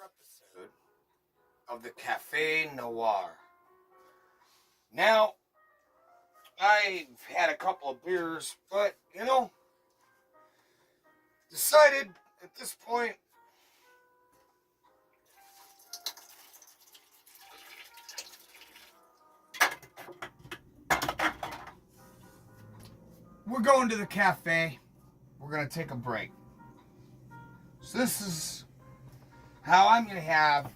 episode of the Café Noir. Now, I've had a couple of beers, but, decided at this point we're going to the cafe. We're going to take a break. So this is how I'm going to have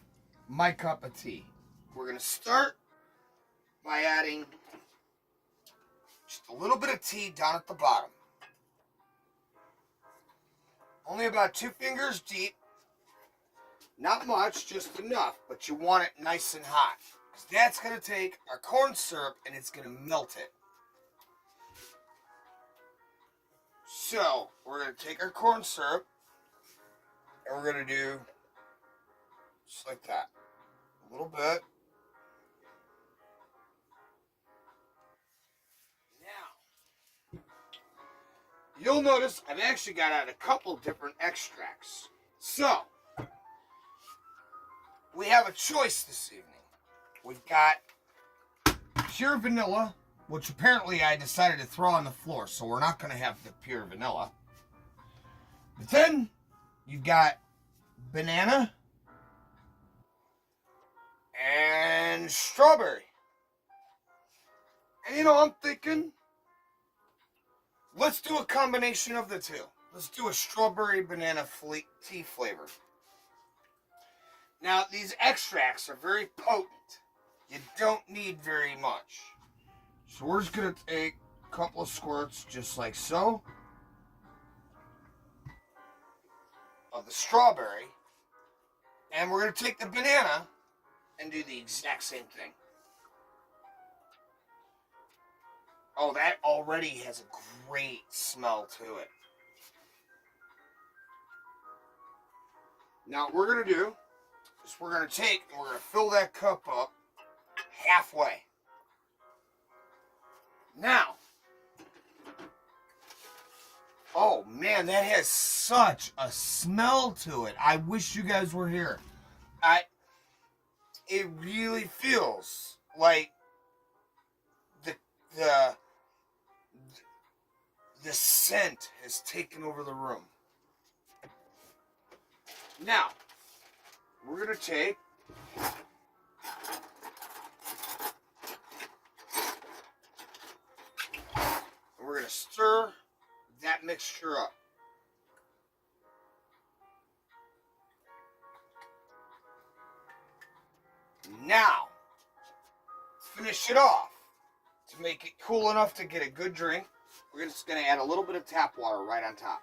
my cup of tea. We're going to start by adding just a little bit of tea down at the bottom. Only about 2 fingers deep. Not much, just enough, but you want it nice and hot. Because that's going to take our corn syrup and it's going to melt it. So, we're going to take our corn syrup and we're going to do just like that. A little bit. Now, you'll notice I've actually got out a couple different extracts. So, we have a choice this evening. We've got pure vanilla, which apparently I decided to throw on the floor, so we're not going to have the pure vanilla. But then, you've got banana and strawberry. And I'm thinking, let's do a combination of the two. Let's do a strawberry banana tea flavor. Now, these extracts are very potent. You don't need very much. So we're just going to take a couple of squirts, just like so, of the strawberry. And we're going to take the banana and do the exact same thing. Oh, that already has a great smell to it. Now, what we're going to do is we're going to take and we're going to fill that cup up halfway. Now, oh man, that has such a smell to it. I wish you guys were here. It really feels like the scent has taken over the room. Now, we're going to take we're going to stir that mixture up. Now, finish it off. To make it cool enough to get a good drink, we're just going to add a little bit of tap water right on top.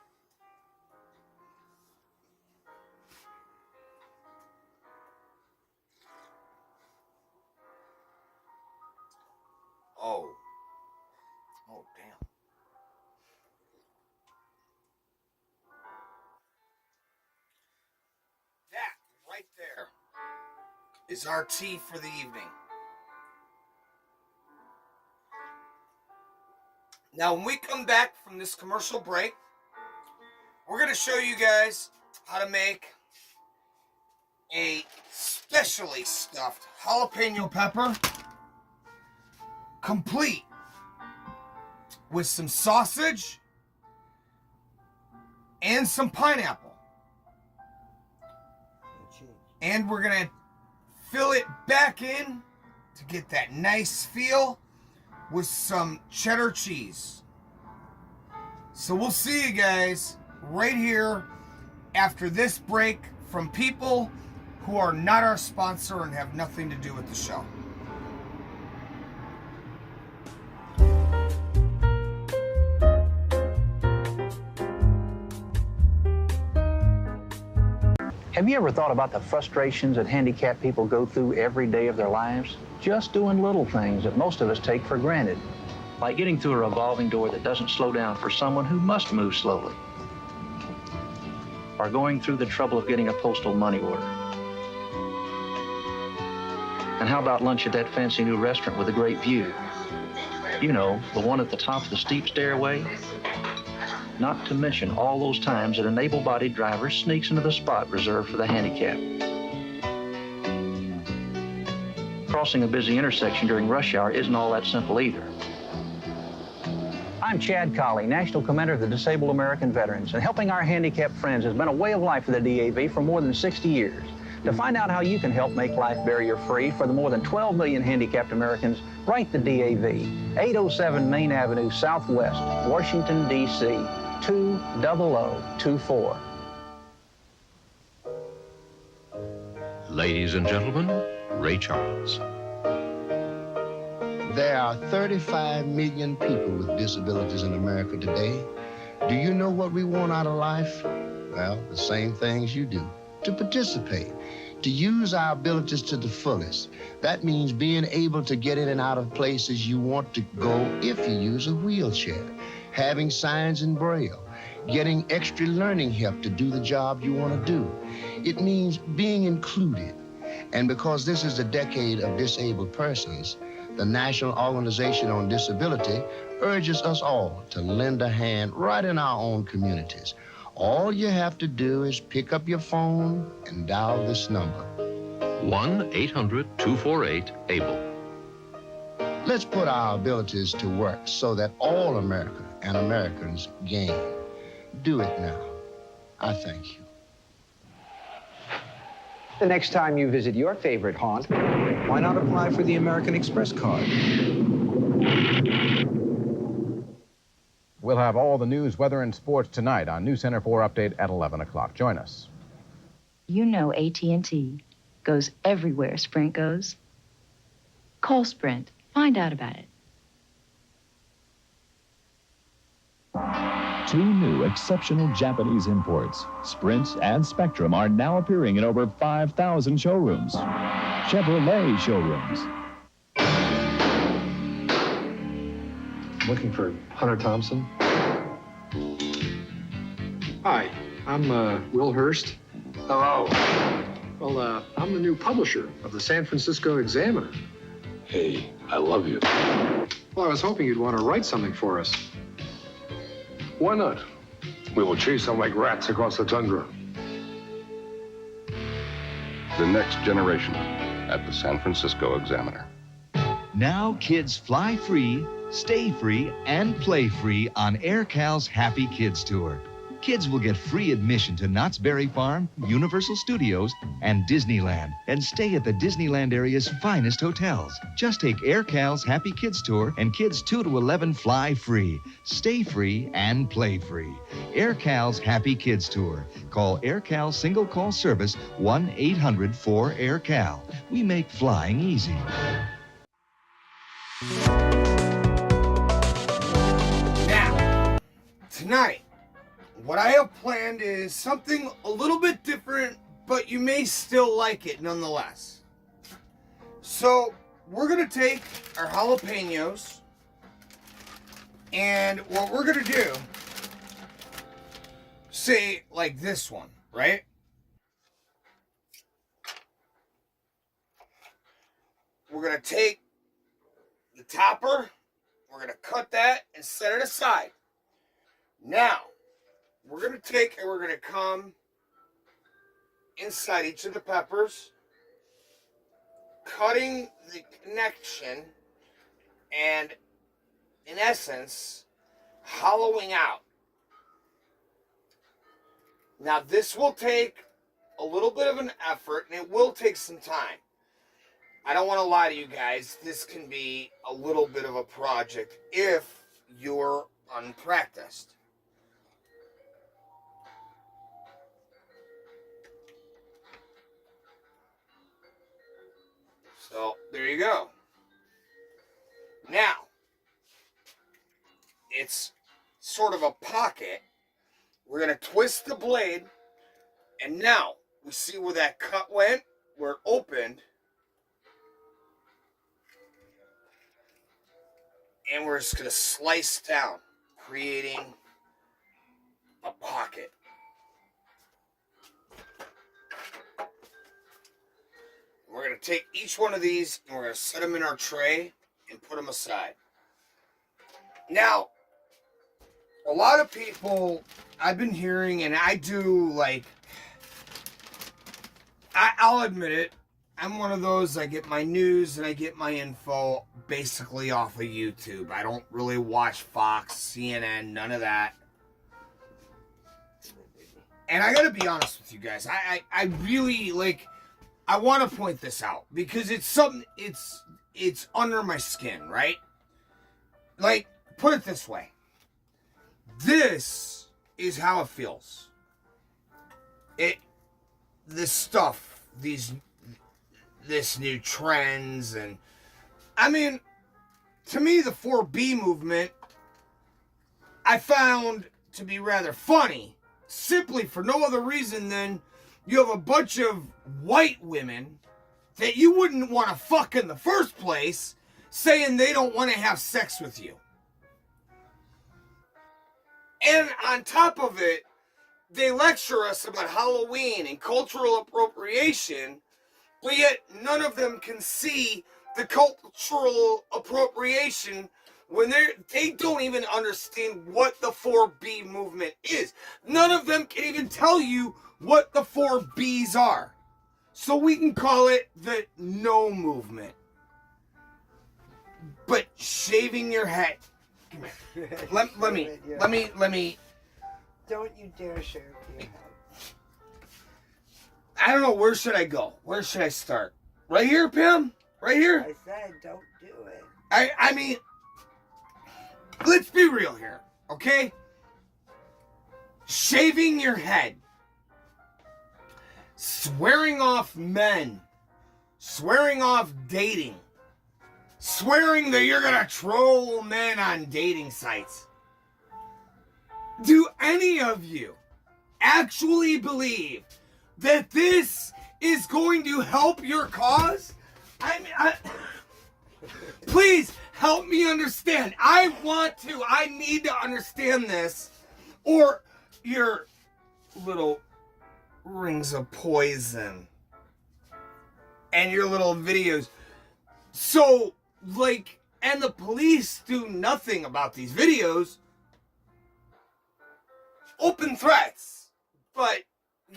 Oh, damn. That right there is our tea for the evening. Now, when we come back from this commercial break, we're going to show you guys how to make a specially stuffed jalapeno pepper, complete with some sausage and some pineapple. And we're going to fill it back in to get that nice feel with some cheddar cheese. So we'll see you guys right here after this break from people who are not our sponsor and have nothing to do with the show. Have you ever thought about the frustrations that handicapped people go through every day of their lives? Just doing little things that most of us take for granted, like getting through a revolving door that doesn't slow down for someone who must move slowly, or going through the trouble of getting a postal money order. And how about lunch at that fancy new restaurant with a great view? You know, the one at the top of the steep stairway? Not to mention all those times that an able-bodied driver sneaks into the spot reserved for the handicapped. crossing a busy intersection during rush hour isn't all that simple either. I'm Chad Colley, National Commander of the Disabled American Veterans, and helping our handicapped friends has been a way of life for the DAV for more than 60 years. To find out how you can help make life barrier-free for the more than 12 million handicapped Americans, write the DAV, 807 Main Avenue Southwest, Washington, D.C., 20024. Ladies and gentlemen, Ray Charles. There are 35 million people with disabilities in America today. Do you know what we want out of life? Well, the same things you do. To participate, to use our abilities to the fullest. That means being able to get in and out of places you want to go if you use a wheelchair, having signs in Braille, getting extra learning help to do the job you want to do. It means being included. And because this is the decade of disabled persons, the National Organization on Disability urges us all to lend a hand right in our own communities. All you have to do is pick up your phone and dial this number. 1-800-248-ABLE. Let's put our abilities to work so that all America and Americans gain. Do it now. I thank you. The next time you visit your favorite haunt, why not apply for the American Express card? We'll have all the news, weather, and sports tonight on News Center 4 Update at 11 o'clock. Join us. You know AT&T goes everywhere Sprint goes. Call Sprint. Find out about it. Two new exceptional Japanese imports, Sprint and Spectrum, are now appearing in over 5,000 showrooms. Chevrolet showrooms. Looking for Hunter Thompson? Hi, I'm Will Hurst. Hello. Well, I'm the new publisher of the San Francisco Examiner. Hey, I love you. Well, I was hoping you'd want to write something for us. Why not? We will chase them like rats across the tundra. The next generation at the San Francisco Examiner. Now kids fly free, stay free, and play free on AirCal's Happy Kids Tour. Kids will get free admission to Knott's Berry Farm, Universal Studios, and Disneyland, and stay at the Disneyland area's finest hotels. Just take AirCal's Happy Kids Tour, and kids 2 to 11 fly free, stay free, and play free. AirCal's Happy Kids Tour. Call AirCal Single Call Service 1-800-4AirCal. We make flying easy. Now, tonight, what I have planned is something a little bit different, but you may still like it nonetheless. So, we're going to take our jalapenos, and what we're going to do, say like this one, right? We're going to take the topper, we're going to cut that and set it aside. Now, we're going to take and we're going to come inside each of the peppers, cutting the connection and, in essence, hollowing out. Now, this will take a little bit of an effort, and it will take some time. I don't want to lie to you guys. This can be a little bit of a project if you're unpracticed. So, there you go. Now, it's sort of a pocket. We're going to twist the blade, and now we see where that cut went, where it opened, and we're just going to slice down, creating a pocket. We're going to take each one of these and we're going to set them in our tray and put them aside. Now, a lot of people I've been hearing, and I do, like, I'll admit it, I'm one of those, I get my news and I get my info basically off of YouTube. I don't really watch Fox, CNN, none of that. And I gotta be honest with you guys, I really, like, I want to point this out because it's something, it's under my skin, right? Like, put it this way. This is how it feels. This stuff, this new trends, and I mean, to me, the 4B movement, I found to be rather funny, simply for no other reason than you have a bunch of white women that you wouldn't want to fuck in the first place saying they don't want to have sex with you. And on top of it, they lecture us about Halloween and cultural appropriation, but yet none of them can see the cultural appropriation when they don't even understand what the 4B movement is. None of them can even tell you what the 4Bs are. So we can call it the no movement. But shaving your head. Come here. Let me. Don't you dare shave your head. I don't know, where should I go? Where should I start? Right here, Pam? Right here? I said don't do it. I mean, let's be real here, okay? Shaving your head. Swearing off men. Swearing off dating. Swearing that you're gonna troll men on dating sites. Do any of you actually believe that this is going to help your cause? Please help me understand. I need to understand this, or your little rings of poison and your little videos. So, like, and the police do nothing about these videos. Open threats. But,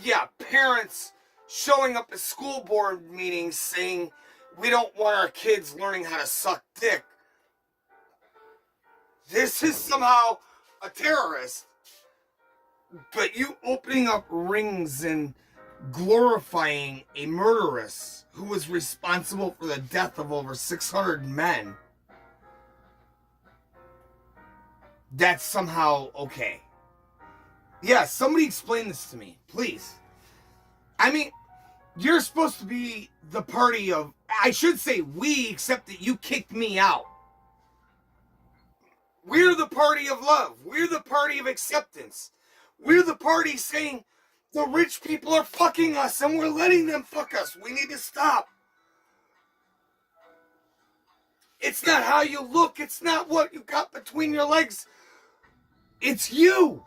yeah, parents showing up at school board meetings saying we don't want our kids learning how to suck dick. This is somehow a terrorist. But you opening up rings and glorifying a murderess who was responsible for the death of over 600 men, that's somehow okay. Yeah, somebody explain this to me, please. I mean, you're supposed to be the party of, I should say we, except that you kicked me out. We're the party of love. We're the party of acceptance. We're the party saying the rich people are fucking us and we're letting them fuck us. We need to stop. It's not how you look. It's not what you got between your legs. It's you.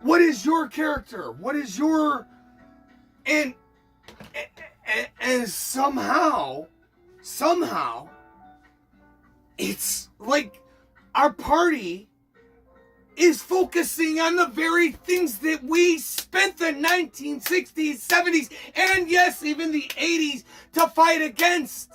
What is your character? What is your... And somehow, it's like our party is focusing on the very things that we spent the 1960s, 70s, and yes, even the 80s to fight against.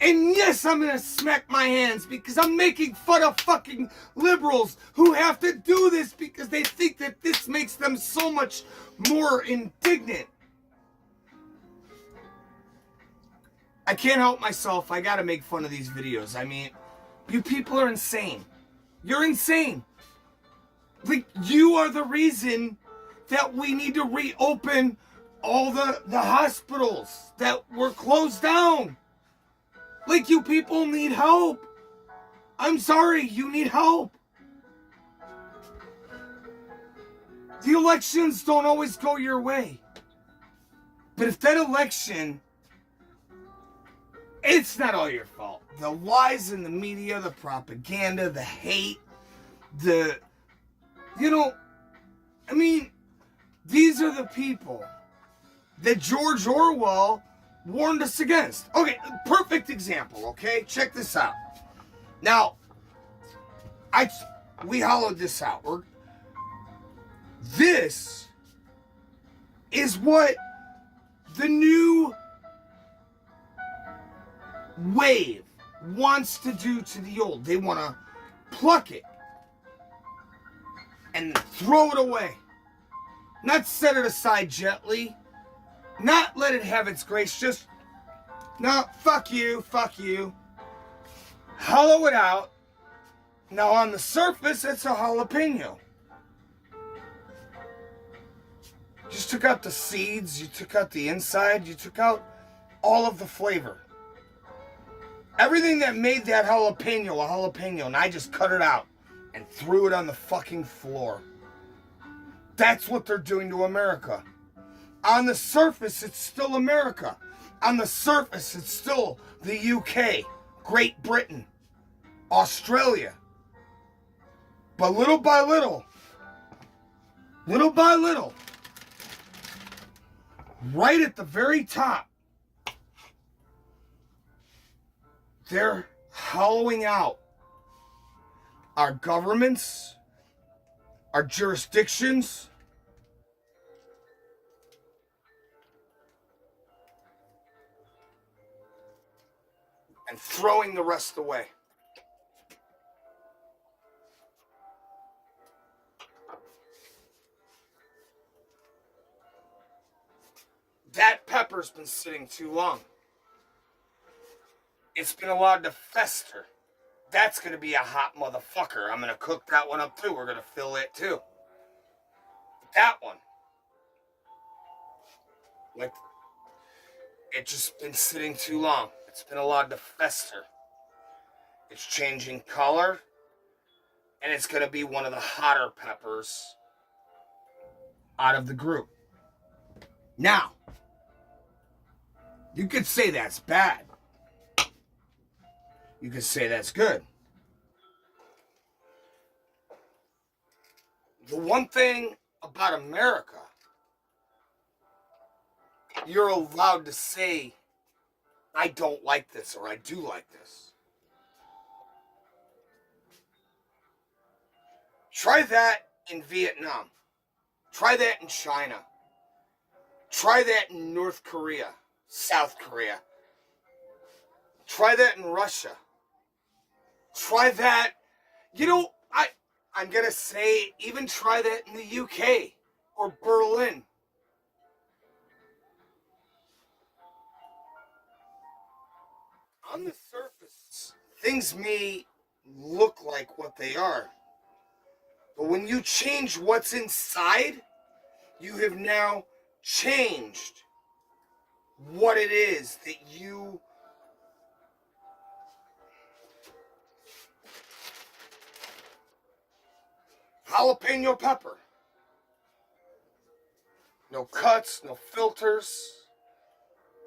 And yes, I'm gonna smack my hands because I'm making fun of fucking liberals who have to do this because they think that this makes them so much more indignant. I can't help myself. I gotta make fun of these videos. I mean, you people are insane. You're insane. Like, you are the reason that we need to reopen all the hospitals that were closed down. Like, you people need help. I'm sorry, you need help. The elections don't always go your way. But if that election, it's not all your fault. The lies in the media, the propaganda, the hate, I mean, these are the people that George Orwell warned us against. Okay, perfect example, okay? Check this out. Now, we hollowed this out. This is what the new wave wants to do to the old. They want to pluck it and throw it away. Not set it aside gently. Not let it have its grace. Just, no, fuck you, fuck you. Hollow it out. Now on the surface, it's a jalapeno. Just took out the seeds, you took out the inside, you took out all of the flavor. Everything that made that jalapeno a jalapeno, and I just cut it out and threw it on the fucking floor. That's what they're doing to America. On the surface, it's still America. On the surface, it's still the UK, Great Britain, Australia. But little by little, right at the very top, they're hollowing out our governments, our jurisdictions, and throwing the rest away. That pepper's been sitting too long. It's been allowed to fester. That's going to be a hot motherfucker. I'm going to cook that one up too. We're going to fill it too. That one. Like, it's just been sitting too long. It's been allowed to fester. It's changing color. And it's going to be one of the hotter peppers out of the group. Now, you could say that's bad. You could say that's good. The one thing about America, you're allowed to say, I don't like this or I do like this. Try that in Vietnam. Try that in China. Try that in North Korea, South Korea. Try that in Russia. Try that, I'm going to say, even try that in the UK or Berlin. On the surface, things may look like what they are. But when you change what's inside, you have now changed what it is that you jalapeno pepper. No cuts, no filters.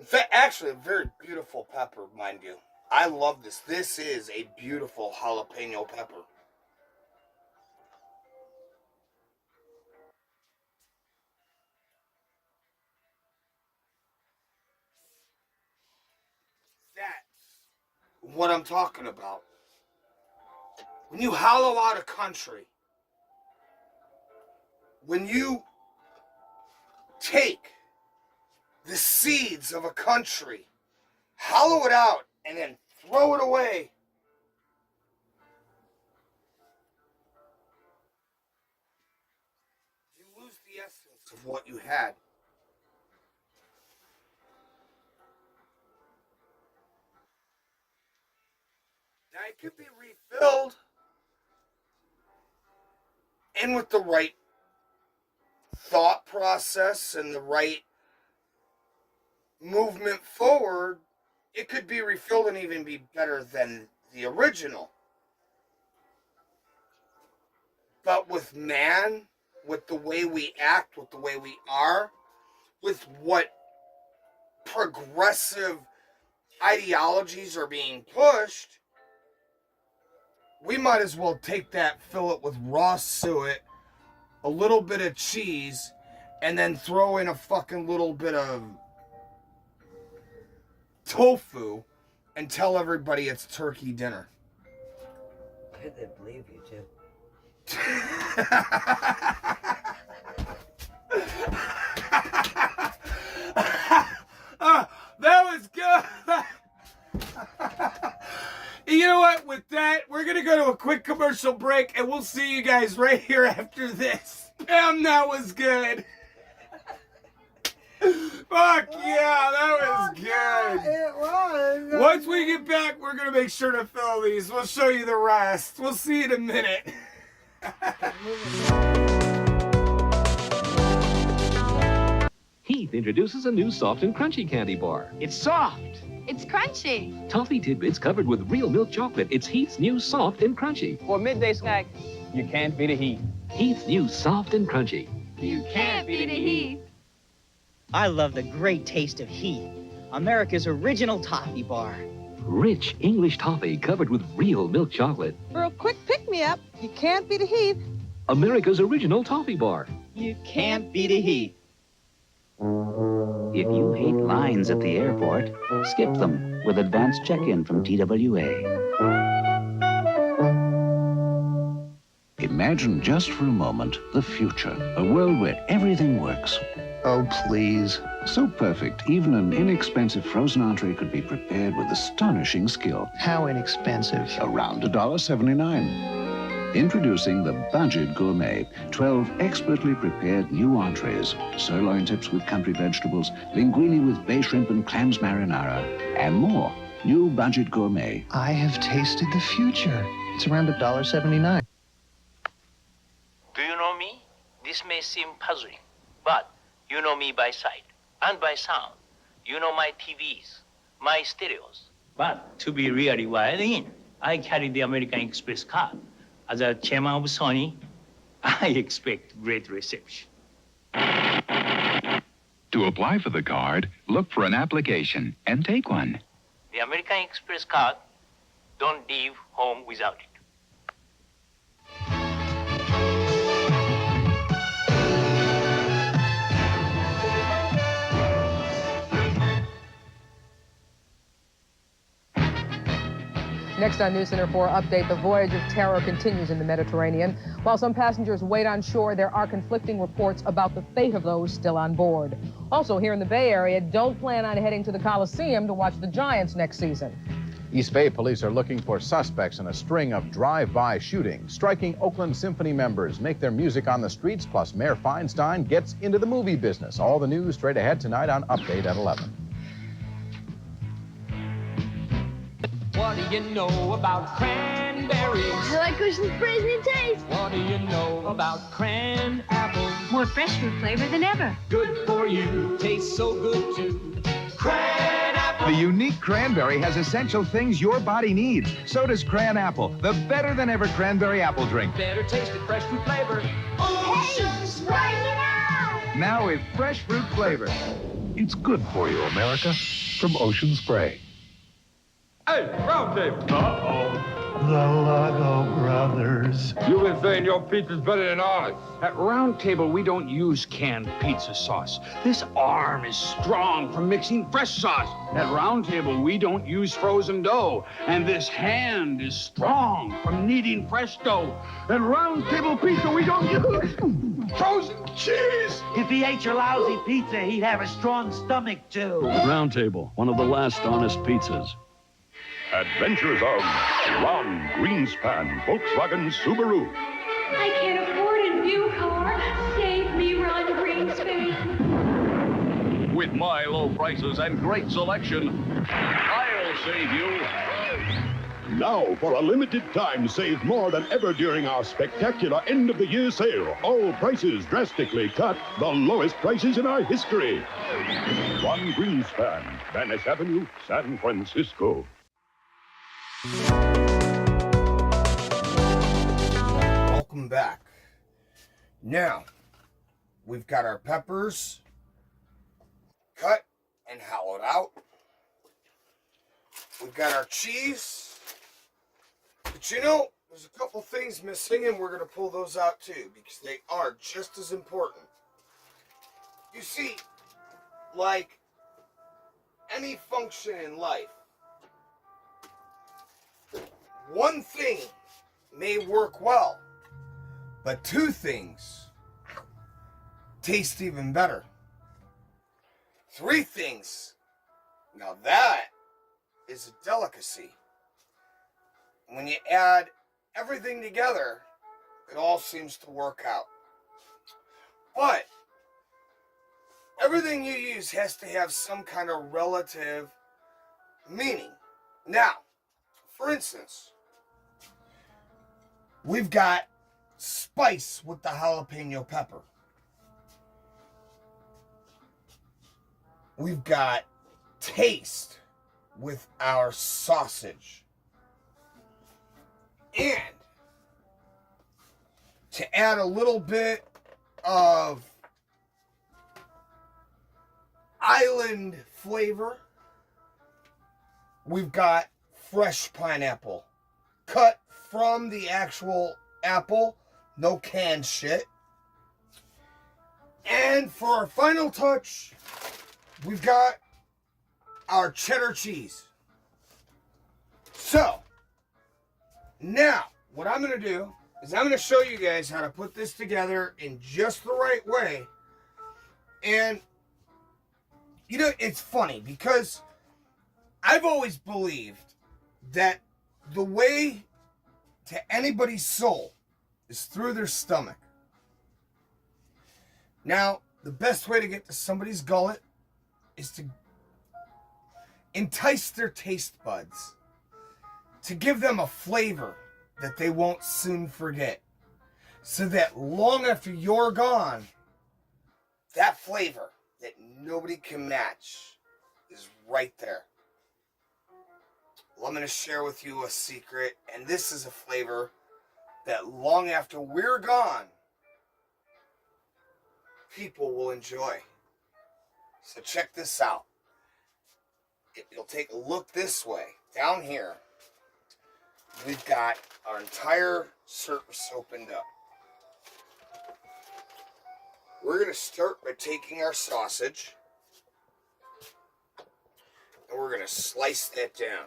In fact, actually a very beautiful pepper, mind you. I love this. This is a beautiful jalapeno pepper. That's what I'm talking about. When you hollow out a country, when you take the seeds of a country, hollow it out, and then throw it away, you lose the essence of what you had. Now it could be refilled, and with the right thought process and the right movement forward, it could be refilled and even be better than the original. But with man, with the way we act, with the way we are, with what progressive ideologies are being pushed, we might as well take that, fill it with raw suet, a little bit of cheese, and then throw in a fucking little bit of tofu and tell everybody it's turkey dinner. I didn't believe you, Jim. commercial break, and we'll see you guys right here after this. Damn, that was good. Fuck yeah, that was good. Yeah, it was. Once we get back, we're going to make sure to fill these. We'll show you the rest. We'll see you in a minute. Heath introduces a new soft and crunchy candy bar. It's soft. It's crunchy. Toffee tidbits covered with real milk chocolate. It's Heath's new soft and crunchy. For a midday snack, you can't beat a Heath. Heath's new soft and crunchy. You can't beat a Heath. I love the great taste of Heath, America's original toffee bar. Rich English toffee covered with real milk chocolate. For a quick pick-me-up, you can't beat a Heath. America's original toffee bar. You can't beat a Heath. If you hate lines at the airport, skip them with advanced check-in from TWA. Imagine just for a moment the future, a world where everything works. Oh, please. So perfect, even an inexpensive frozen entree could be prepared with astonishing skill. How inexpensive? Around $1.79. Introducing the Budget Gourmet, 12 expertly prepared new entrees, sirloin tips with country vegetables, linguine with bay shrimp and clams marinara, and more. New Budget Gourmet. I have tasted the future. It's around $1.79. Do you know me? This may seem puzzling, but you know me by sight and by sound. You know my TVs, my stereos. But to be really wired in, I carry the American Express card. As a chairman of Sony, I expect great reception. To apply for the card, look for an application and take one. The American Express card, don't leave home without it. Next on News Center 4 Update, the voyage of terror continues in the Mediterranean. While some passengers wait on shore, there are conflicting reports about the fate of those still on board. Also, here in the Bay Area, don't plan on heading to the Coliseum to watch the Giants next season. East Bay police are looking for suspects in a string of drive-by shootings. Striking Oakland Symphony members make their music on the streets, plus Mayor Feinstein gets into the movie business. All the news straight ahead tonight on Update at 11. What do you know about cranberries? I like Ocean Spray's new taste. What do you know about cran apples? More fresh fruit flavor than ever. Good for you, tastes so good too. Cran apple. The unique cranberry has essential things your body needs. So does Cran Apple, the better-than-ever cranberry apple drink. Better tasted fresh fruit flavor. Ocean Spray now! Now with fresh fruit flavor. It's good for you, America. From Ocean Spray. Hey, round table. The Lago Brothers. You've been saying your pizza's better than ours. At Round Table, we don't use canned pizza sauce. This arm is strong from mixing fresh sauce. At Round Table, we don't use frozen dough. And this hand is strong from kneading fresh dough. At Round Table Pizza, we don't use frozen cheese. If he ate your lousy pizza, he'd have a strong stomach, too. Round Table, one of the last honest pizzas. Adventures of Ron Greenspan, Volkswagen Subaru. I can't afford a new car. Save me, Ron Greenspan. With my low prices and great selection, I'll save you. Now, for a limited time, save more than ever during our spectacular end-of-the-year sale. All prices drastically cut, the lowest prices in our history. Ron Greenspan, Vanish Avenue, San Francisco. Welcome back. Now, we've got our peppers cut and hollowed out. We've got our cheese. But you know, there's a couple things missing, and we're going to pull those out too, because they are just as important. You see, like any function in life, one thing may work well, but two things taste even better. Three things, now that is a delicacy. When you add everything together, it all seems to work out. But everything you use has to have some kind of relative meaning. Now, for instance, we've got spice with the jalapeno pepper. We've got taste with our sausage. And to add a little bit of island flavor, we've got fresh pineapple. Cut from the actual apple, no canned shit. And for our final touch, we've got our cheddar cheese. So, now, what I'm going to do is I'm going to show you guys how to put this together in just the right way. And, you know, it's funny because I've always believed that the way to anybody's soul is through their stomach. Now, the best way to get to somebody's gullet is to entice their taste buds, to give them a flavor that they won't soon forget, so that long after you're gone, that flavor that nobody can match is right there. Well, I'm going to share with you a secret, and this is a flavor that long after we're gone, people will enjoy. So check this out. If you'll take a look this way, down here, we've got our entire surface opened up. We're going to start by taking our sausage, and we're going to slice that down.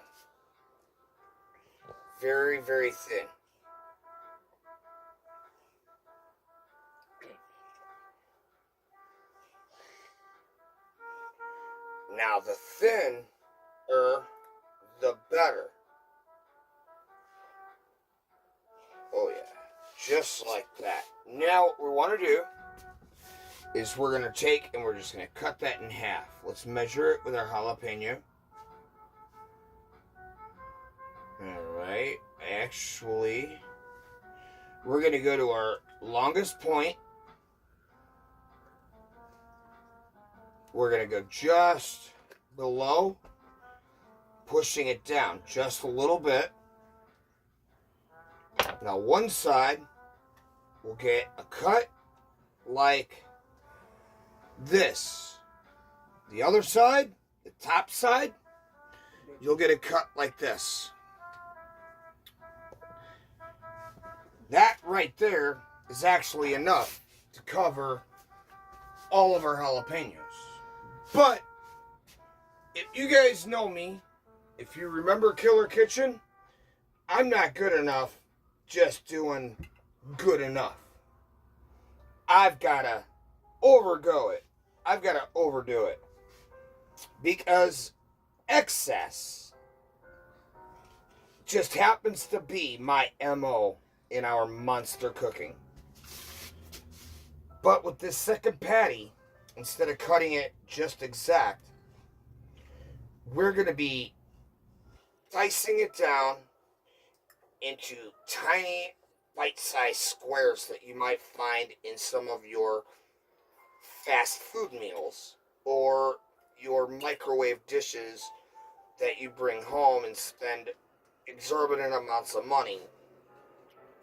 Very, very thin. Now, the thinner, the better. Oh, yeah. Just like that. Now, what we want to do is we're going to take and we're just going to cut that in half. Let's measure it with our jalapeno. Alright. Actually, we're going to go to our longest point. We're going to go just below, pushing it down just a little bit. Now, one side will get a cut like this. The other side, the top side, you'll get a cut like this. That right there is actually enough to cover all of our jalapenos. But if you guys know me, if you remember Killer Kitchen, I'm not good enough just doing good enough. I've got to overgo it. I've got to overdo it. Because excess just happens to be my MO in our monster cooking. But with this second patty, instead of cutting it just exact, we're going to be dicing it down into tiny bite-sized squares that you might find in some of your fast food meals or your microwave dishes that you bring home and spend exorbitant amounts of money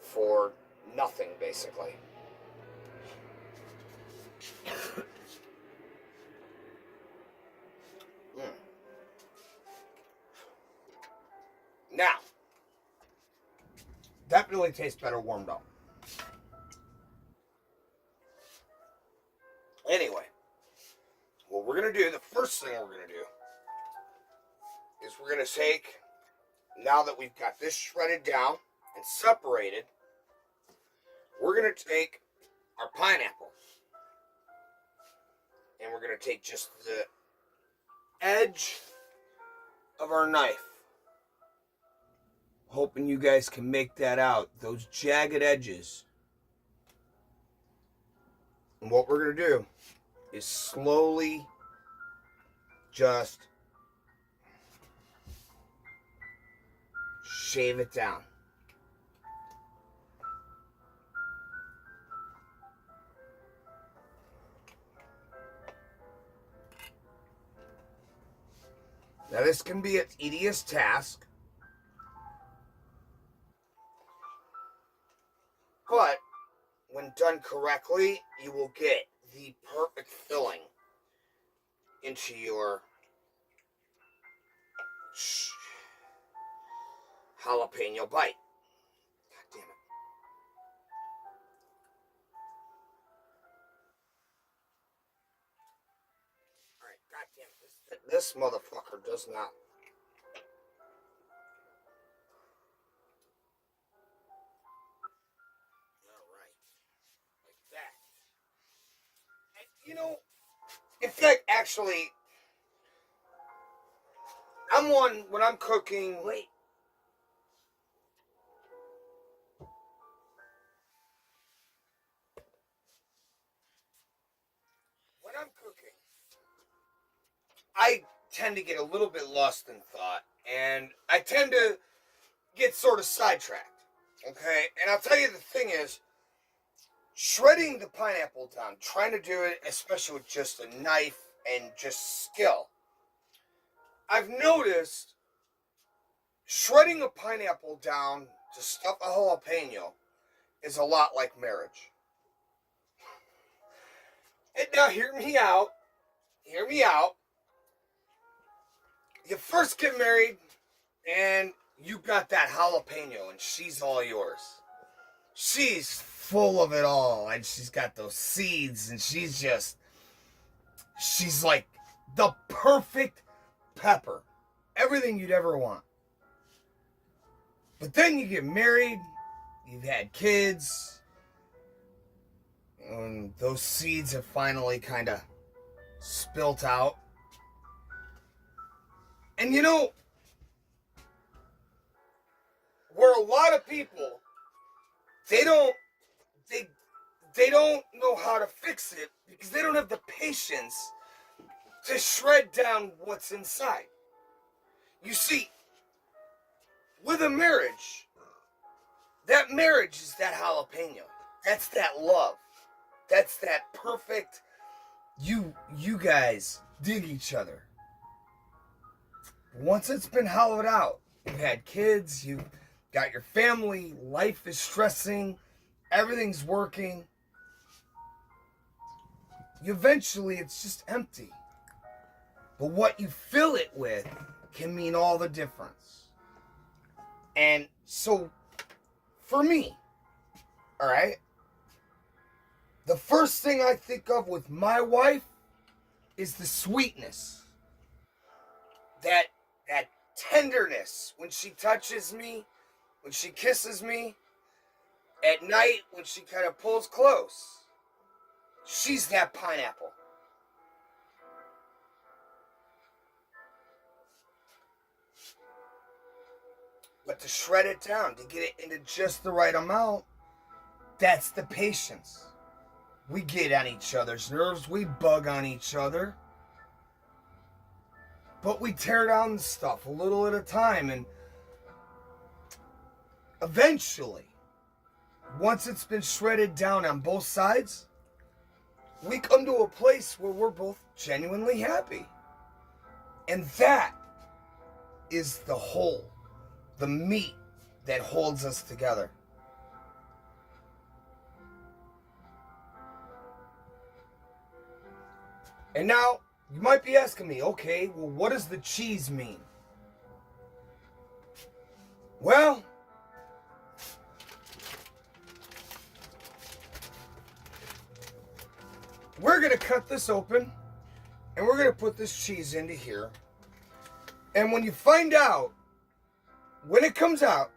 for nothing, basically. Now, definitely tastes better warmed up. Anyway, what we're going to do, the first thing we're going to do, is we're going to take, now that we've got this shredded down and separated, we're going to take our pineapple. And we're going to take just the edge of our knife. Hoping you guys can make that out. Those jagged edges. And what we're going to do is slowly just shave it down. Now this can be a tedious task, but when done correctly, you will get the perfect filling into your jalapeno bite. God damn it. Alright, god damn it. This motherfucker does not. Alright. Like that. And, you know, in fact, actually, I'm one, when I'm cooking. Wait. When I'm cooking, I tend to get a little bit lost in thought, and I tend to get sort of sidetracked, okay? And I'll tell you the thing is, shredding the pineapple down, trying to do it, especially with just a knife and just skill, I've noticed shredding a pineapple down to stuff a jalapeno is a lot like marriage. And now hear me out. Hear me out. You first get married and you got that jalapeno and she's all yours. She's full of it all and she's got those seeds and she's like the perfect pepper. Everything you'd ever want. But then you get married, you've had kids, and those seeds have finally kind of spilt out. And you know, where a lot of people, they don't know how to fix it because they don't have the patience to shred down what's inside. You see, with a marriage, that marriage is that jalapeno. That's that love. That's that perfect, you guys dig each other. Once it's been hollowed out, you've had kids, you've got your family, life is stressing, everything's working. Eventually, it's just empty. But what you fill it with can mean all the difference. And so, for me, all right, the first thing I think of with my wife is the sweetness. That tenderness when she touches me, when she kisses me, at night when she kind of pulls close. She's that pineapple. But to shred it down, to get it into just the right amount, that's the patience. We get on each other's nerves, we bug on each other. But we tear down stuff a little at a time, and eventually, once it's been shredded down on both sides, we come to a place where we're both genuinely happy. And that is the whole, the meat that holds us together. And now, you might be asking me, okay, well, what does the cheese mean? Well, we're going to cut this open, and we're going to put this cheese into here. And when you find out, when it comes out,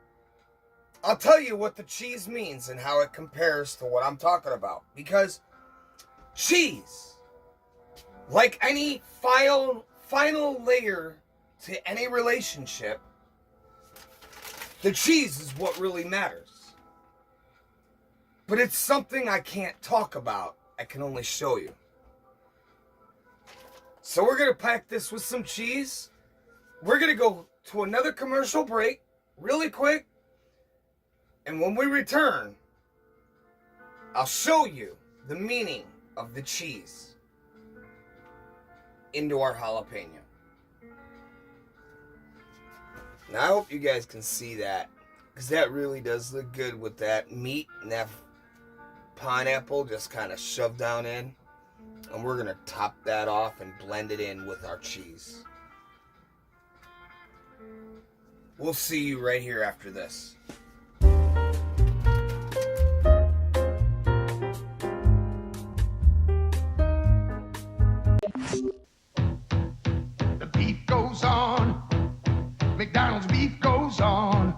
I'll tell you what the cheese means and how it compares to what I'm talking about. Because cheese, like any final layer to any relationship, The cheese is what really matters. But it's something I can't talk about. I can only show you. So we're going to pack this with some cheese. We're going to go to another commercial break really quick. And when we return, I'll show you the meaning of the cheese into our jalapeno. Now I hope you guys can see that, because that really does look good with that meat and that pineapple just kind of shoved down in. And we're going to top that off and blend it in with our cheese. We'll see you right here after this. The beef goes on. McDonald's beef goes on.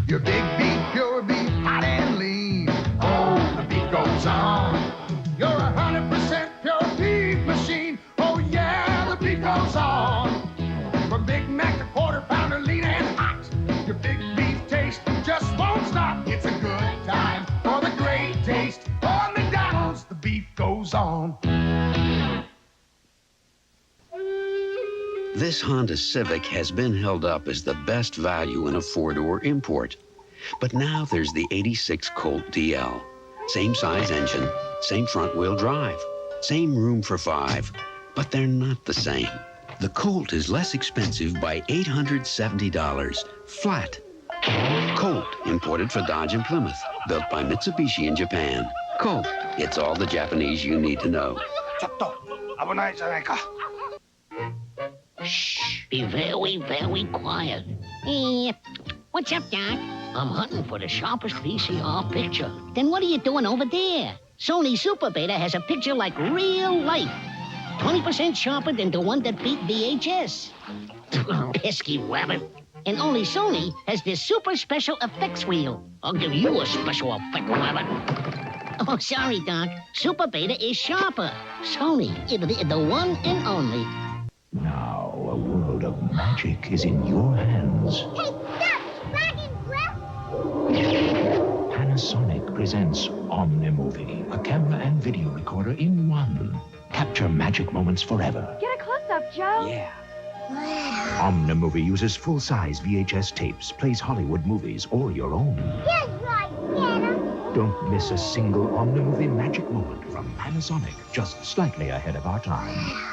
Your big beef, pure beef, hot and lean. Oh, the beef goes on. You're 100% pure beef machine. Oh yeah, the beef goes on. From Big Mac to quarter pounder, lean and hot. Your big beef taste just won't stop. It's a good time for the great taste. On McDonald's, the beef goes on. This Honda Civic has been held up as the best value in a four-door import. But now there's the 86 Colt DL. Same size engine, same front-wheel drive, same room for 5, but they're not the same. The Colt is less expensive by $870, flat. Colt, imported for Dodge and Plymouth, built by Mitsubishi in Japan. Colt, it's all the Japanese you need to know. Shh, be very, very quiet. Hey, what's up, Doc? I'm hunting for the sharpest VCR picture. Then what are you doing over there? Sony Super Beta has a picture like real life. 20% sharper than the one that beat VHS. Pesky rabbit. And only Sony has this super special effects wheel. I'll give you a special effect, rabbit. Oh, sorry, Doc. Super Beta is sharper. Sony, the one and only. Now, a world of magic is in your hands. Hey, stop! Dragon breath! Panasonic presents Omnimovie, a camera and video recorder in one. Capture magic moments forever. Get a close-up, Joe. Yeah. Omnimovie uses full-size VHS tapes, plays Hollywood movies or your own. Yes, right, Santa. Don't miss a single Omnimovie magic moment from Panasonic, just slightly ahead of our time.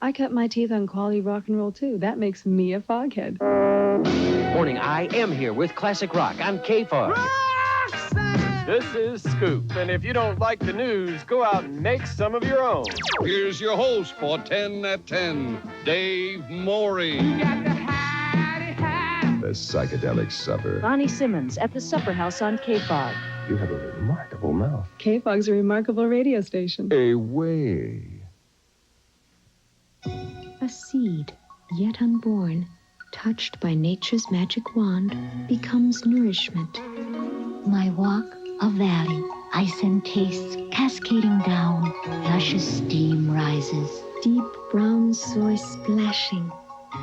I cut my teeth on quality rock and roll, too. That makes me a foghead. Morning, I am here with Classic Rock. I'm K-Fog. This is Scoop, and if you don't like the news, go out and make some of your own. Here's your host for 10 at 10, Dave Morey. The Psychedelic Supper. Bonnie Simmons at the Supper House on K-Fog. You have a remarkable mouth. K-Fog's a remarkable radio station. Away. A seed, yet unborn, touched by nature's magic wand, becomes nourishment. My walk, a valley, ice and tastes cascading down. Luscious steam rises. Deep brown soy splashing.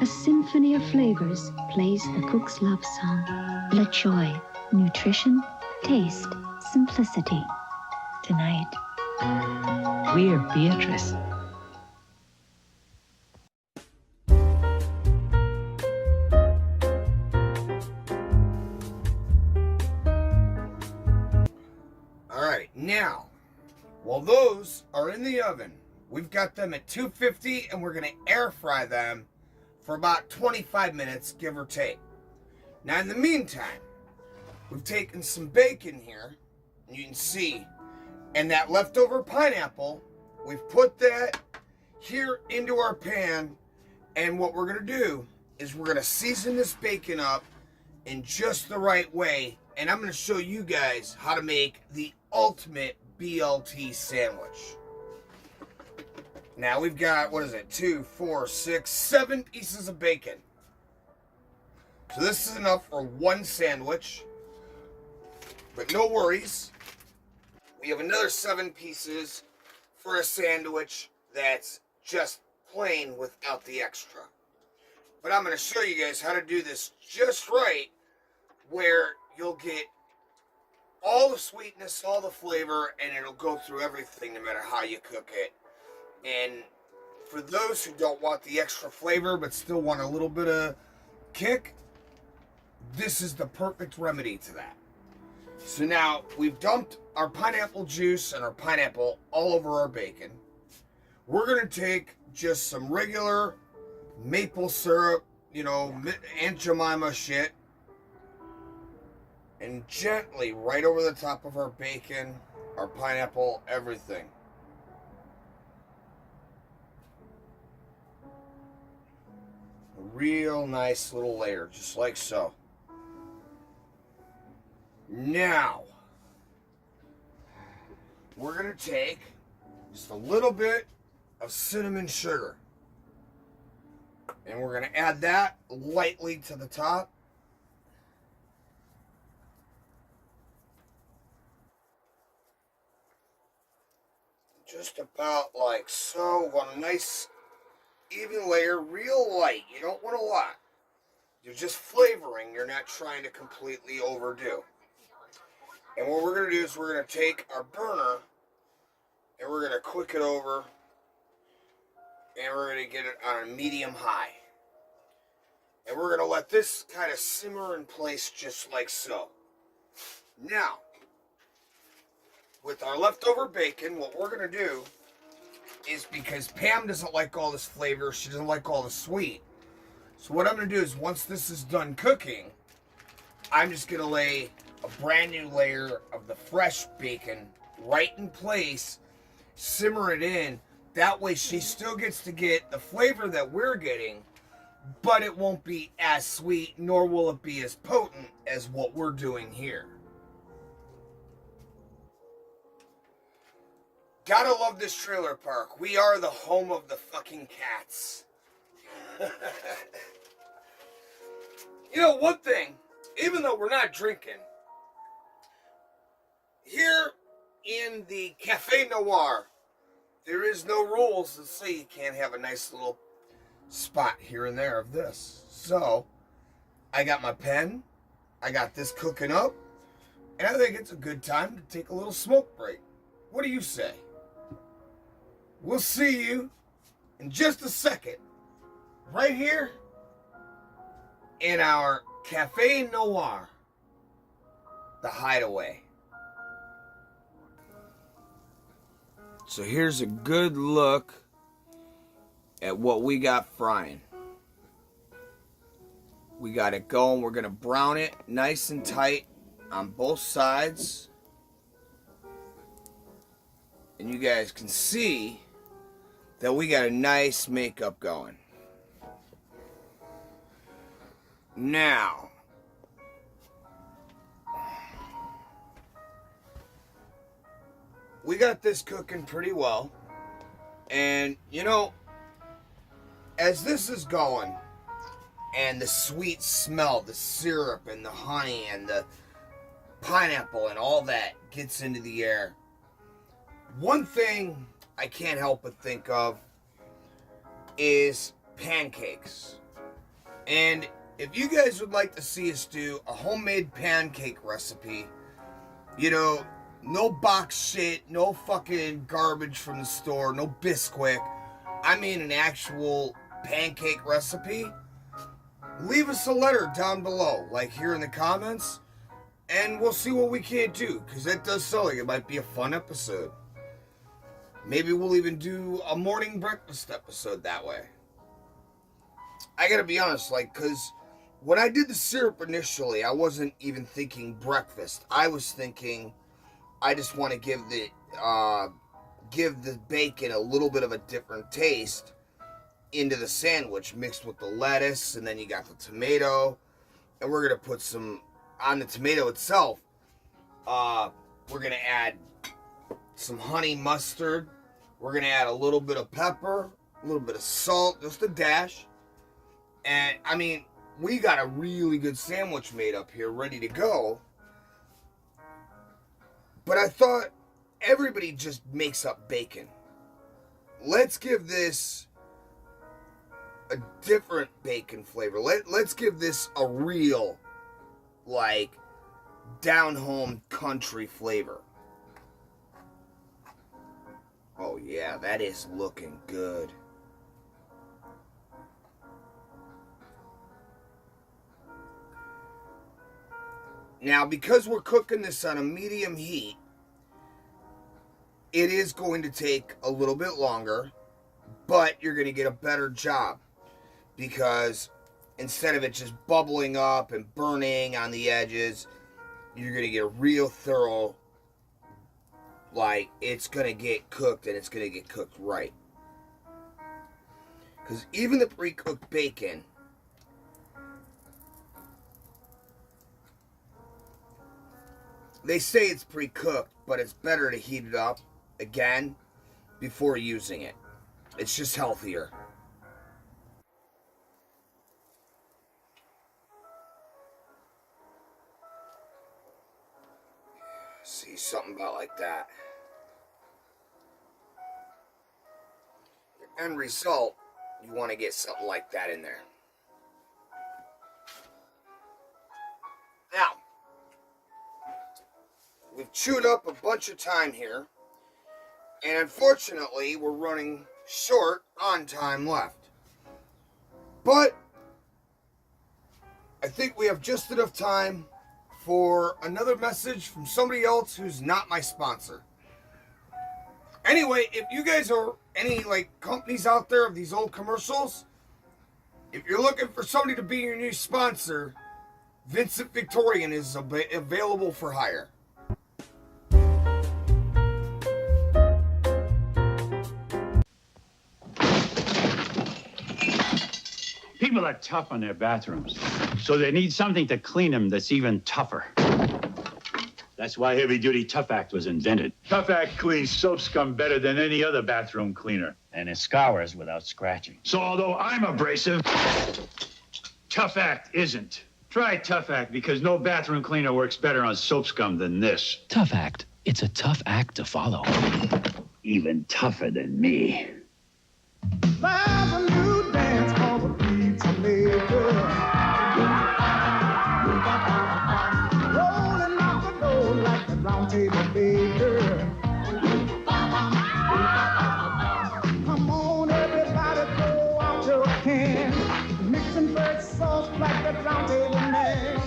A symphony of flavors plays the cook's love song. La Choy, nutrition, taste, simplicity. Tonight, we're Beatrice. Now, while those are in the oven, we've got them at 250 and we're going to air fry them for about 25 minutes, give or take. Now, in the meantime, we've taken some bacon here, and you can see, and that leftover pineapple, we've put that here into our pan, and what we're going to do is we're going to season this bacon up in just the right way, and I'm going to show you guys how to make the ultimate BLT sandwich. Now we've got, 2, 4, 6, 7 pieces of bacon. So this is enough for one sandwich. But no worries. We have another 7 pieces for a sandwich that's just plain without the extra. But I'm going to show you guys how to do this just right, where you'll get all the sweetness, all the flavor, and it'll go through everything no matter how you cook it. And for those who don't want the extra flavor but still want a little bit of kick, this is the perfect remedy to that. So now we've dumped our pineapple juice and our pineapple all over our bacon. We're going to take just some regular maple syrup, you know, Aunt Jemima shit, and gently right over the top of our bacon, our pineapple, everything. A real nice little layer, just like so. Now, we're going to take just a little bit of cinnamon sugar. And we're going to add that lightly to the top. Just about like so. Want a nice even layer, real light. You don't want a lot. You're just flavoring. You're not trying to completely overdo. And what we're going to do is we're going to take our burner and we're going to quick it over. And we're going to get it on a medium high. And we're going to let this kind of simmer in place just like so. Now, with our leftover bacon, what we're going to do is, because Pam doesn't like all this flavor, she doesn't like all the sweet. So what I'm going to do is, once this is done cooking, I'm just going to lay a brand new layer of the fresh bacon right in place, simmer it in. That way she still gets to get the flavor that we're getting, but it won't be as sweet, nor will it be as potent as what we're doing here. Gotta love this trailer park. We are the home of the fucking cats. You know, one thing, even though we're not drinking, here in the Café Noir, there is no rules that say you can't have a nice little spot here and there of this. So, I got my pen, I got this cooking up, and I think it's a good time to take a little smoke break. What do you say? We'll see you in just a second, right here in our Café Noir, the Hideaway. So here's a good look at what we got frying. We got it going. We're going to brown it nice and tight on both sides. And you guys can see that we got a nice makeup going. Now, we got this cooking pretty well. And, you know, as this is going, and the sweet smell, the syrup and the honey and the pineapple and all that gets into the air, one thing I can't help but think of is pancakes. And if you guys would like to see us do a homemade pancake recipe, you know, no box shit, no fucking garbage from the store, no Bisquick, I mean an actual pancake recipe, leave us a letter down below, like here in the comments, and we'll see what we can't do, because that does sound like it might be a fun episode. Maybe we'll even do a morning breakfast episode that way. I gotta be honest, like, because when I did the syrup initially, I wasn't even thinking breakfast. I was thinking I just want to give the bacon a little bit of a different taste into the sandwich, mixed with the lettuce, and then you got the tomato, and we're gonna put some on the tomato itself. We're gonna add some honey mustard. We're gonna add a little bit of pepper, a little bit of salt, just a dash. And I mean, we got a really good sandwich made up here, ready to go. But I thought everybody just makes up bacon. Let's give this a different bacon flavor. Let's give this a real, like, down-home country flavor. Oh yeah, that is looking good. Now, because we're cooking this on a medium heat, it is going to take a little bit longer, but you're going to get a better job. Because instead of it just bubbling up and burning on the edges, you're going to get a real thorough, like, it's going to get cooked, and it's going to get cooked right. Because even the pre-cooked bacon, they say it's pre-cooked, but it's better to heat it up again before using it. It's just healthier. See, something about like that. The end result, you want to get something like that in there. Now, we've chewed up a bunch of time here, and unfortunately, we're running short on time left. But I think we have just enough time for another message from somebody else who's not my sponsor. Anyway, if you guys are any like companies out there of these old commercials, if you're looking for somebody to be your new sponsor, Vincent Victorian is available for hire. People are tough on their bathrooms, so they need something to clean them that's even tougher. That's why Heavy Duty Tough Act was invented. Tough Act cleans soap scum better than any other bathroom cleaner. And it scours without scratching. So although I'm abrasive, Tough Act isn't. Try Tough Act, because no bathroom cleaner works better on soap scum than this. Tough Act. It's a tough act to follow. Even tougher than me. There's a new dance called the pizza maker. Rolling out the dough like the round table baker. Come on, everybody, throw out your can. Mixing fresh sauce like the round table man.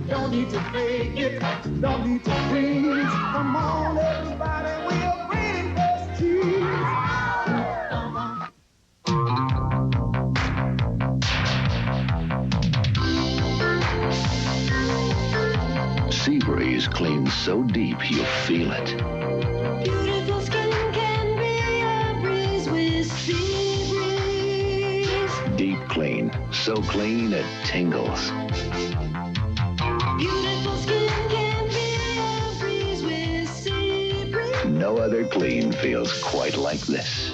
Don't need to fake it, don't need to freeze. Come on, everybody, we're ready for cheese. Sea breeze cleans so deep you feel it. Beautiful skin can be a breeze with sea breeze. Deep clean, so clean it tingles. Beautiful skin can be a breeze with sea breeze. No other clean feels quite like this.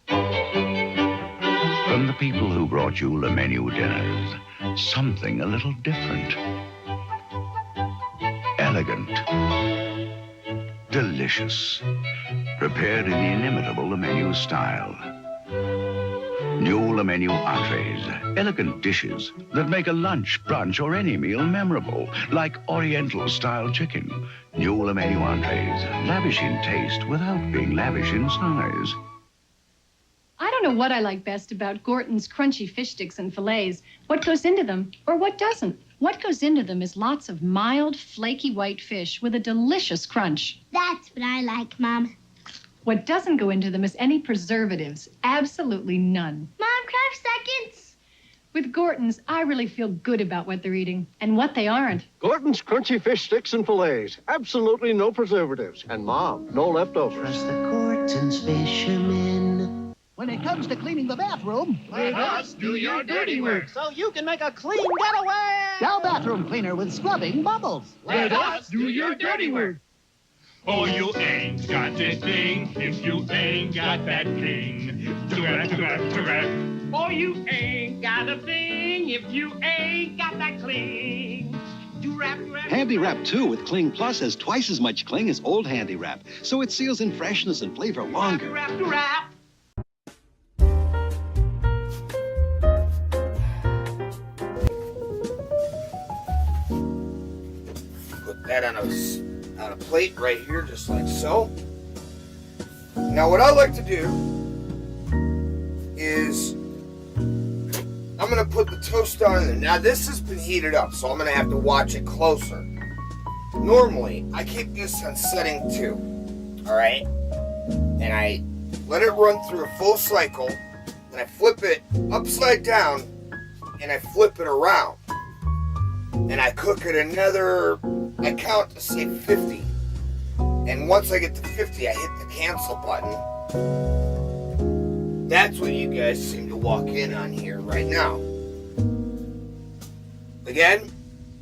From the people who brought you Le Menu dinners, something a little different. Elegant. Delicious. Prepared in the inimitable Le Menu style. New Le Menu entrees, elegant dishes that make a lunch, brunch, or any meal memorable, like Oriental-style chicken. New Le Menu entrees, lavish in taste without being lavish in size. I don't know what I like best about Gorton's crunchy fish sticks and fillets. What goes into them, or what doesn't? What goes into them is lots of mild, flaky white fish with a delicious crunch. That's what I like, Mom. What doesn't go into them is any preservatives. Absolutely none. Mom, can I have seconds? With Gorton's, I really feel good about what they're eating and what they aren't. Gorton's crunchy fish sticks and fillets. Absolutely no preservatives. And Mom, no leftovers. Trust the Gorton's fishermen. When it comes to cleaning the bathroom, let us do your dirty work. So you can make a clean getaway. Dow bathroom cleaner with scrubbing bubbles. Let us do your dirty work. Oh, you ain't got this thing if you ain't got that thing. Oh, you ain't got a thing if you ain't got that cling. Handy Wrap 2 with Cling Plus has twice as much cling as old Handy Wrap, so it seals in freshness and flavor longer. on a plate right here, just like so. Now what I like to do is I'm going to put the toast on there. Now this has been heated up, so I'm going to have to watch it closer. Normally, I keep this on setting 2, all right? And I let it run through a full cycle, and I flip it upside down, and I flip it around. And I cook it another, I count to say 50. And once I get to 50, I hit the cancel button. That's what you guys seem to walk in on here right now. Again,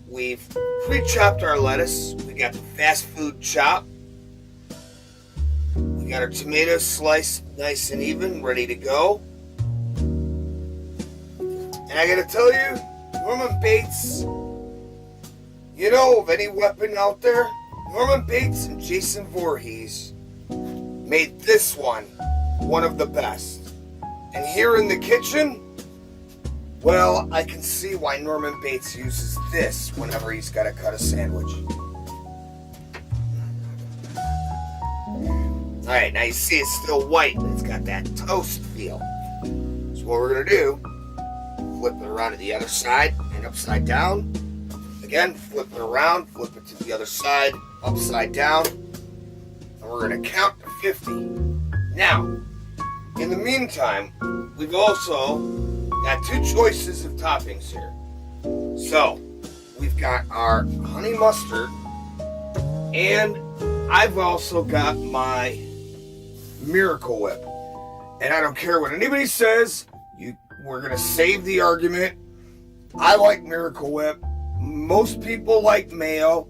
we've pre-chopped our lettuce. We got the fast food chop. We got our tomatoes sliced nice and even, ready to go. And I gotta tell you, Norman Bates, you know of any weapon out there? Norman Bates and Jason Voorhees made this one of the best. And here in the kitchen, well, I can see why Norman Bates uses this whenever he's got to cut a sandwich. Alright, now you see it's still white, but it's got that toast feel. So what we're going to do, flip it around to the other side and upside down. Again, flip it around, flip it to the other side, upside down. And we're going to count to 50. Now, in the meantime, we've also got 2 choices of toppings here. So, we've got our honey mustard, and I've also got my Miracle Whip. And I don't care what anybody says, we're going to save the argument. I like Miracle Whip. Most people like mayo.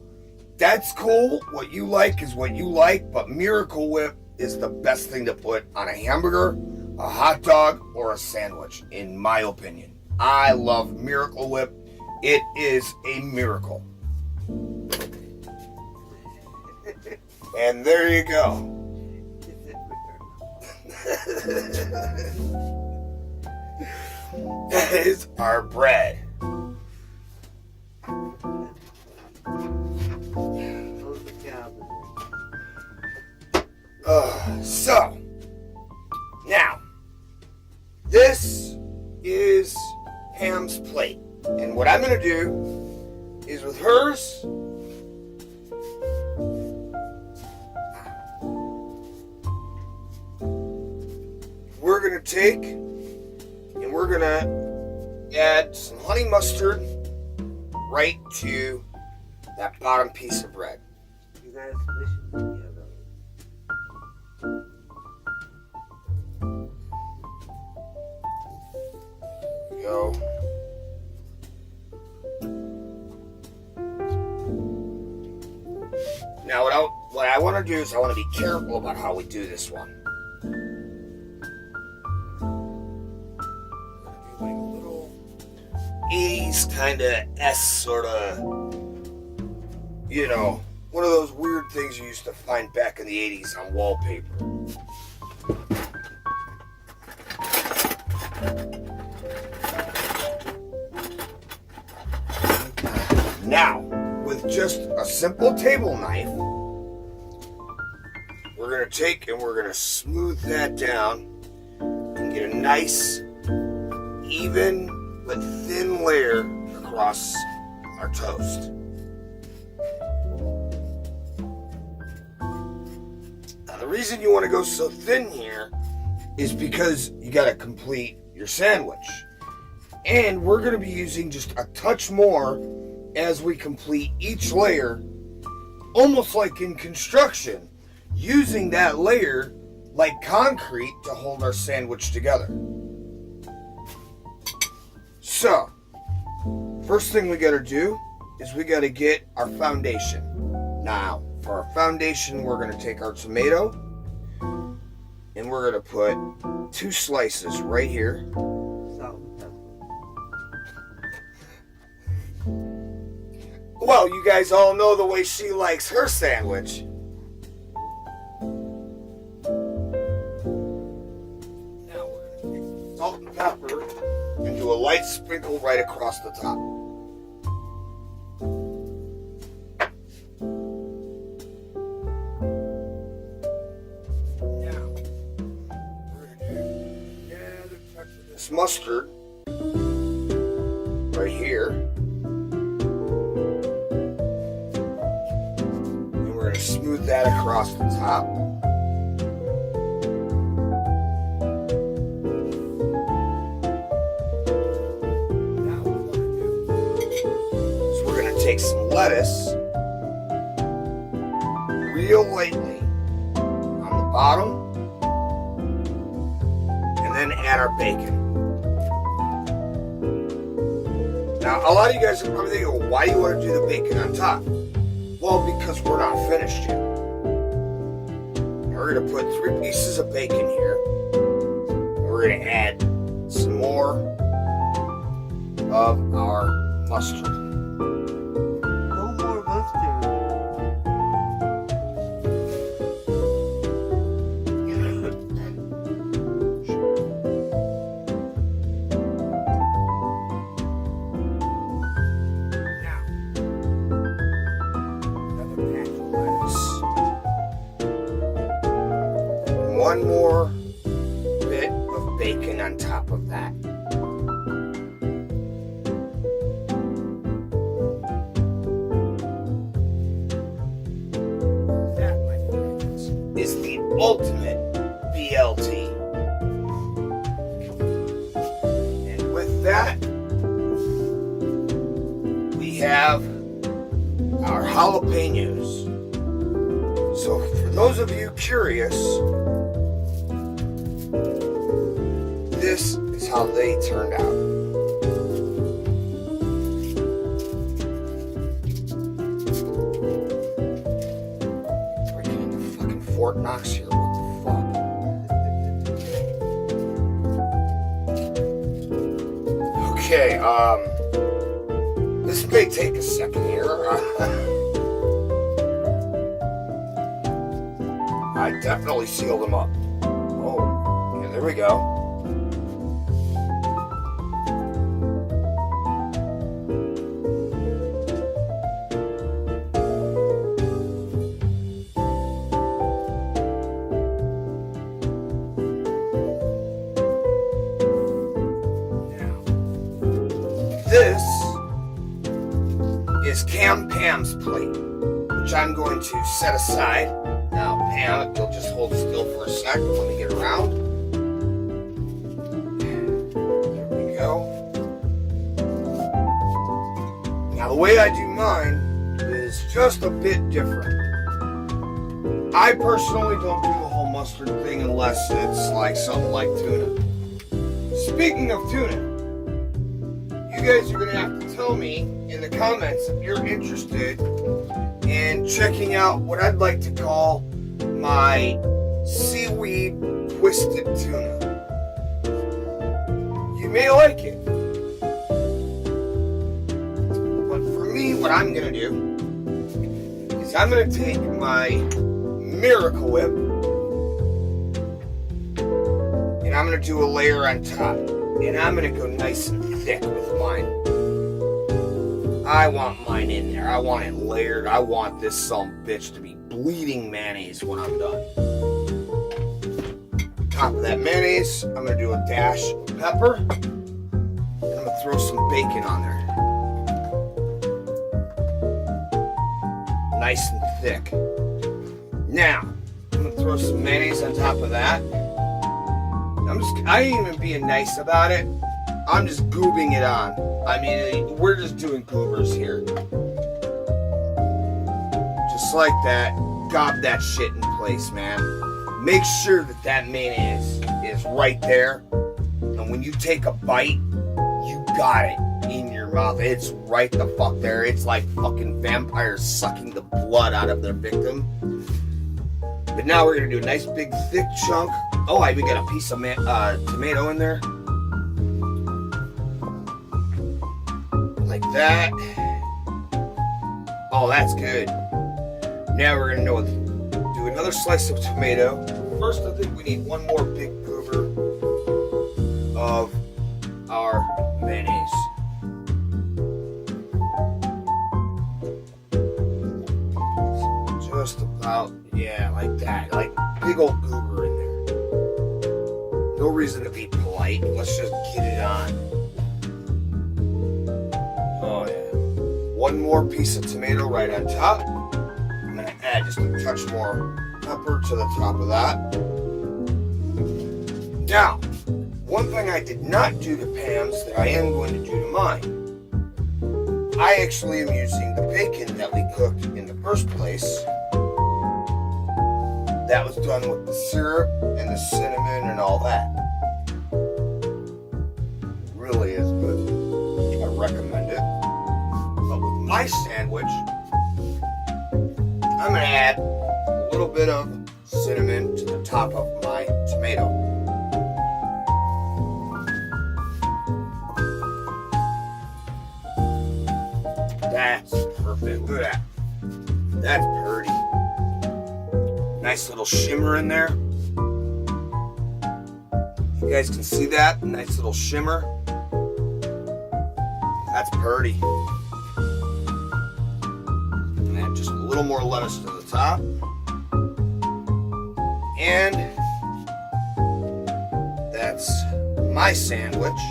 That's cool. What you like is what you like, but Miracle Whip is the best thing to put on a hamburger, a hot dog, or a sandwich, in my opinion. I love Miracle Whip. It is a miracle. And there you go. That is our bread. So, now, this is Pam's plate. And what I'm going to do is with hers, we're going to take and we're going to add some honey mustard right to that bottom piece of bread. You guys listen. Go. Now what I want to do is I want to be careful about how we do this one. I'm going to do like a little 80s kind of S sort of, you know, one of those weird things you used to find back in the 80s on wallpaper. Now, with just a simple table knife, we're going to take and we're going to smooth that down and get a nice, even but thin layer across our toast. Now, the reason you want to go so thin here is because you got to complete your sandwich. And we're going to be using just a touch more as we complete each layer, almost like in construction, using that layer like concrete to hold our sandwich together. So, first thing we got to do is we got to get our foundation. Now, for our foundation, we're going to take our tomato and we're going to put 2 slices right here. Well, you guys all know the way she likes her sandwich. Now we're going to take salt and pepper and do a light sprinkle right across the top. this mustard right here. And we're going to smooth that across the top. Now what we're going to do is we're going to take some lettuce real lightly on the bottom, and then add our bacon. Now, a lot of you guys are probably thinking, well, why do you want to do the bacon on top? Well, because we're not finished yet. We're going to put 3 pieces of bacon here. We're going to add some more of our mustard. No more mustard. One more bit of bacon on top of that. That, my friends, is the ultimate BLT. And with that, we have our jalapenos. So for those of you curious, this is how they turned out. Breaking into fucking Fort Knox here. What the fuck? Okay, this may take a second here. I definitely sealed them up. Oh, yeah, there we go. This is Pam's plate, which I'm going to set aside. Now, Pam, you'll just hold still for a sec. Let me get around. There we go. Now, the way I do mine is just a bit different. I personally don't do the whole mustard thing unless it's like something like tuna. Speaking of tuna, you guys are going to have to tell me in the comments if you're interested in checking out what I'd like to call my seaweed twisted tuna. You may like it, but for me, what I'm going to do is I'm going to take my Miracle Whip and I'm going to do a layer on top. And I'm going to go nice and thick with mine. I want mine in there. I want it layered. I want this bitch to be bleeding mayonnaise when I'm done. Top of that mayonnaise, I'm going to do a dash of pepper. And I'm going to throw some bacon on there. Nice and thick. Now, I'm going to throw some mayonnaise on top of that. I ain't even being nice about it. I'm just goobing it on. I mean, we're just doing goobers here. Just like that. Gob that shit in place, man. Make sure that that mayonnaise is right there. And when you take a bite, you got it in your mouth. It's right the fuck there. It's like fucking vampires sucking the blood out of their victim. But now we're going to do a nice big thick chunk. Oh, I even got a piece of tomato in there. Like that. Oh, that's good. Now we're going to do another slice of tomato. First, I think we need one more big goober of our mayonnaise. Just about, yeah, like that. Like big old goober in there. No reason to be polite. Let's just get it on. Oh, yeah. One more piece of tomato right on top. I'm going to add just a touch more pepper to the top of that. Now, one thing I did not do to Pam's that I am going to do to mine. I actually am using the bacon that we cooked in the first place. That was done with the syrup and the cinnamon and all that. Really is good. I recommend it. But with my sandwich, I'm going to add a little bit of cinnamon to the top of my tomato. That's perfect. Look at that. That's pretty. Nice little shimmer in there. You guys can see that? Nice little shimmer. That's pretty. And add just a little more lettuce to the top. And that's my sandwich.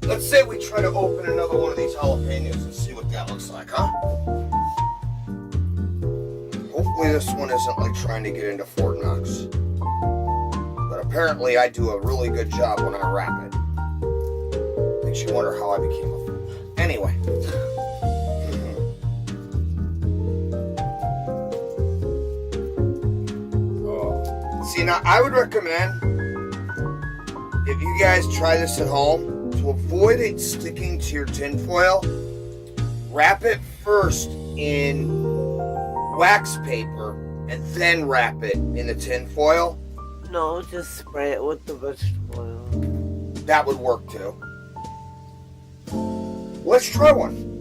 Let's say we try to open another one of these jalapenos and see what that looks like, huh? Hopefully this one isn't like trying to get into Fort Knox. But apparently I do a really good job when I wrap it. Makes you wonder how I became a food. Anyway. See, now I would recommend, if you guys try this at home, to avoid it sticking to your tin foil, wrap it first in wax paper and then wrap it in the tin foil. No, just spray it with the vegetable oil. That would work too. Let's try one.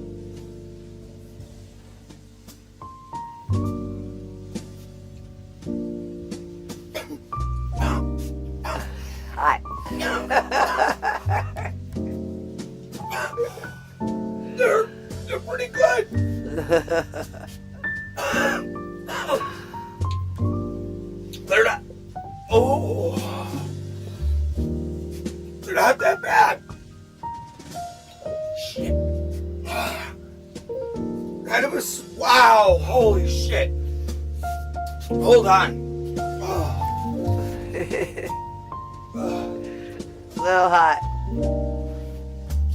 Hot. They're pretty good. They're not. Oh, they're not that bad. Shit. Kind of a wow. Holy shit. Hold on. Little hot.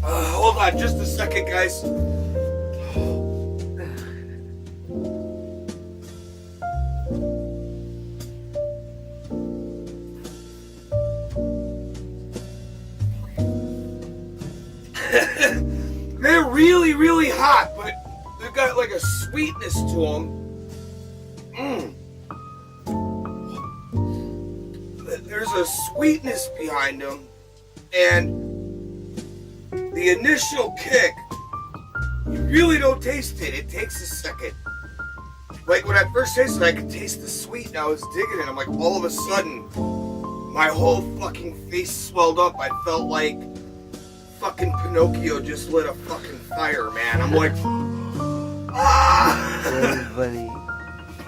Hold on just a second, guys. They're really, really hot, but they've got like a sweetness to them. There's a sweetness behind them, and the initial kick, you really don't taste it. It takes a second. Like when I first tasted it, I could taste the sweet, and I was digging it. I'm like, all of a sudden, my whole fucking face swelled up. I felt like fucking Pinocchio just lit a fucking fire, man. I'm like, ah! Very funny.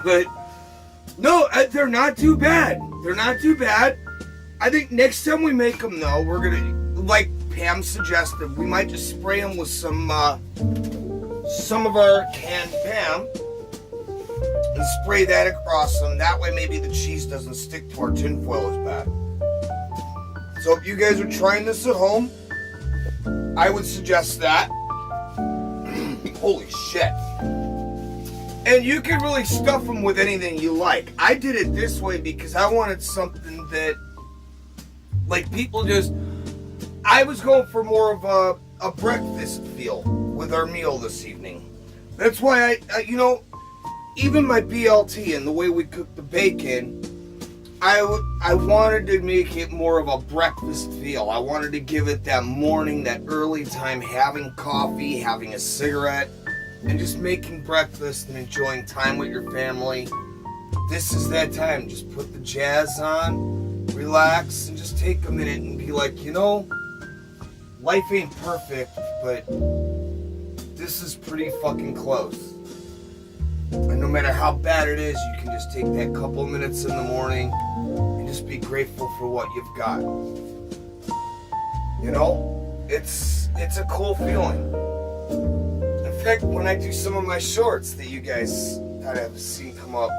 But no, they're not too bad. They're not too bad. I think next time we make them, though, we're gonna, like Pam suggested, we might just spray them with some of our canned Pam and spray that across them. That way, maybe the cheese doesn't stick to our tin foil as bad. So if you guys are trying this at home, I would suggest that. Holy shit. And you can really stuff them with anything you like. I did it this way because I wanted something that, like, people just... I was going for more of a breakfast feel with our meal this evening. That's why I you know, even my BLT and the way we cook the bacon, I wanted to make it more of a breakfast feel. I wanted to give it that morning, that early time, having coffee, having a cigarette, and just making breakfast and enjoying time with your family. This is that time. Just put the jazz on, relax, and just take a minute and be like, you know, life ain't perfect, but this is pretty fucking close. And no matter how bad it is, you can just take that couple minutes in the morning and just be grateful for what you've got. You know, it's a cool feeling. In fact, when I do some of my shorts that you guys that have seen come up,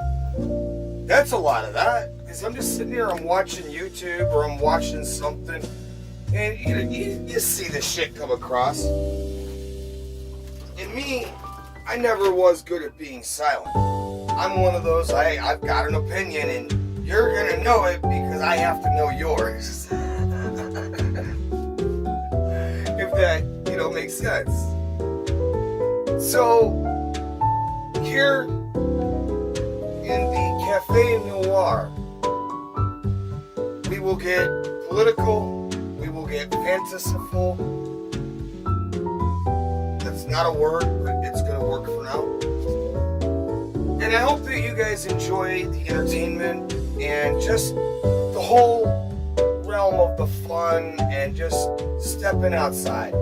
that's a lot of that. Because I'm just sitting here, I'm watching YouTube or I'm watching something, and you see the shit come across. And me, I never was good at being silent. I'm one of those, I've got an opinion, and you're gonna know it because I have to know yours. If that, makes sense. So, here in the Café Noir, we will get political, we will get fanciful. That's not a word, but it's gonna work for now. And I hope that you guys enjoy the entertainment and just the whole realm of the fun and just stepping outside.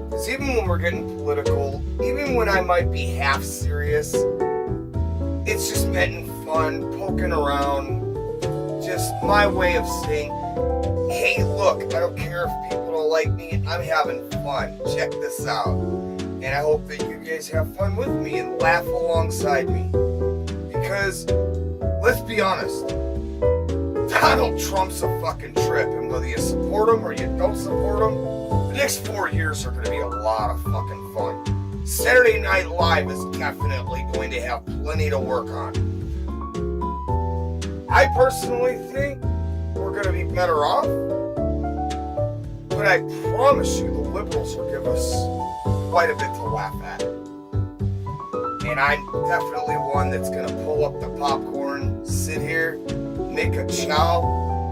Because even when we're getting political, even when I might be half serious, it's just meant in fun, poking around, just my way of saying, hey, look, I don't care if people don't like me, I'm having fun. Check this out. And I hope that you guys have fun with me and laugh alongside me. Because, let's be honest, Donald Trump's a fucking trip, and whether you support him or you don't support him, the next 4 years are going to be a lot of fucking fun. Saturday Night Live is definitely going to have plenty to work on. I personally think we're going to be better off, but I promise you the liberals will give us quite a bit to laugh at. And I'm definitely one that's going to pull up the popcorn, sit here, make a chow,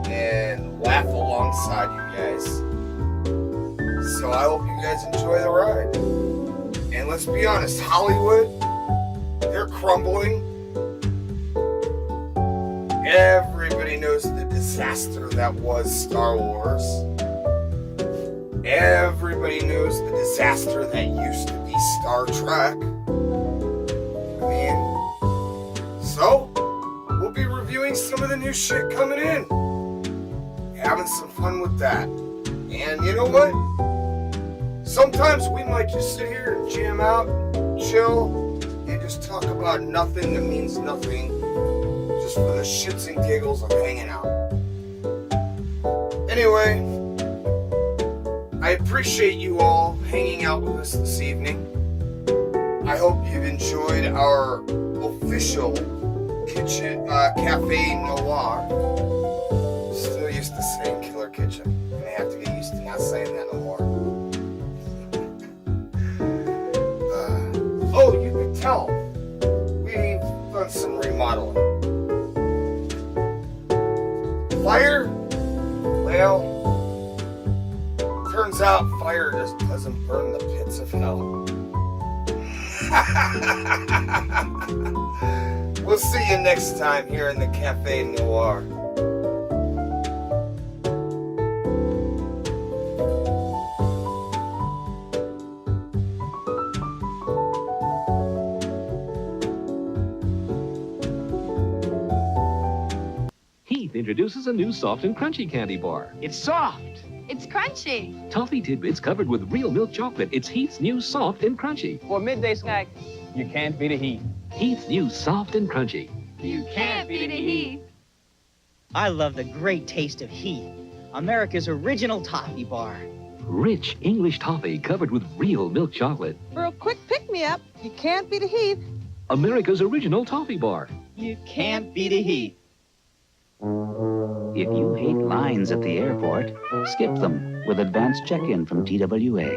and laugh alongside you guys. So I hope you guys enjoy the ride. And let's be honest, Hollywood, they're crumbling. Everybody knows the disaster that was Star Wars. Everybody knows the disaster that used to be Star Trek. So, we'll be reviewing some of the new shit coming in. Having some fun with that. And you know what? Sometimes we might just sit here and jam out, chill, and just talk about nothing that means nothing, just for the shits and giggles of hanging out. Anyway, I appreciate you all hanging out with us this evening. I hope you've enjoyed our official kitchen, Café Noir. Still used to saying Killer Kitchen. I'm gonna have to get used to not saying that no more. Oh, you can tell we've done some remodeling. Fire? Well, turns out fire just doesn't burn the pits of hell. We'll see you next time here in the Café Noir. Heath introduces a new soft and crunchy candy bar. It's soft. It's crunchy. Toffee tidbits covered with real milk chocolate. It's Heath's new soft and crunchy. For a midday snack, you can't beat a Heath. Heath's new soft and crunchy. You can't beat a Heath. I love the great taste of Heath, America's original toffee bar. Rich English toffee covered with real milk chocolate. For a quick pick-me-up, you can't beat a Heath. America's original toffee bar. You can't beat a Heath. If you hate lines at the airport, skip them with advanced check-in from TWA.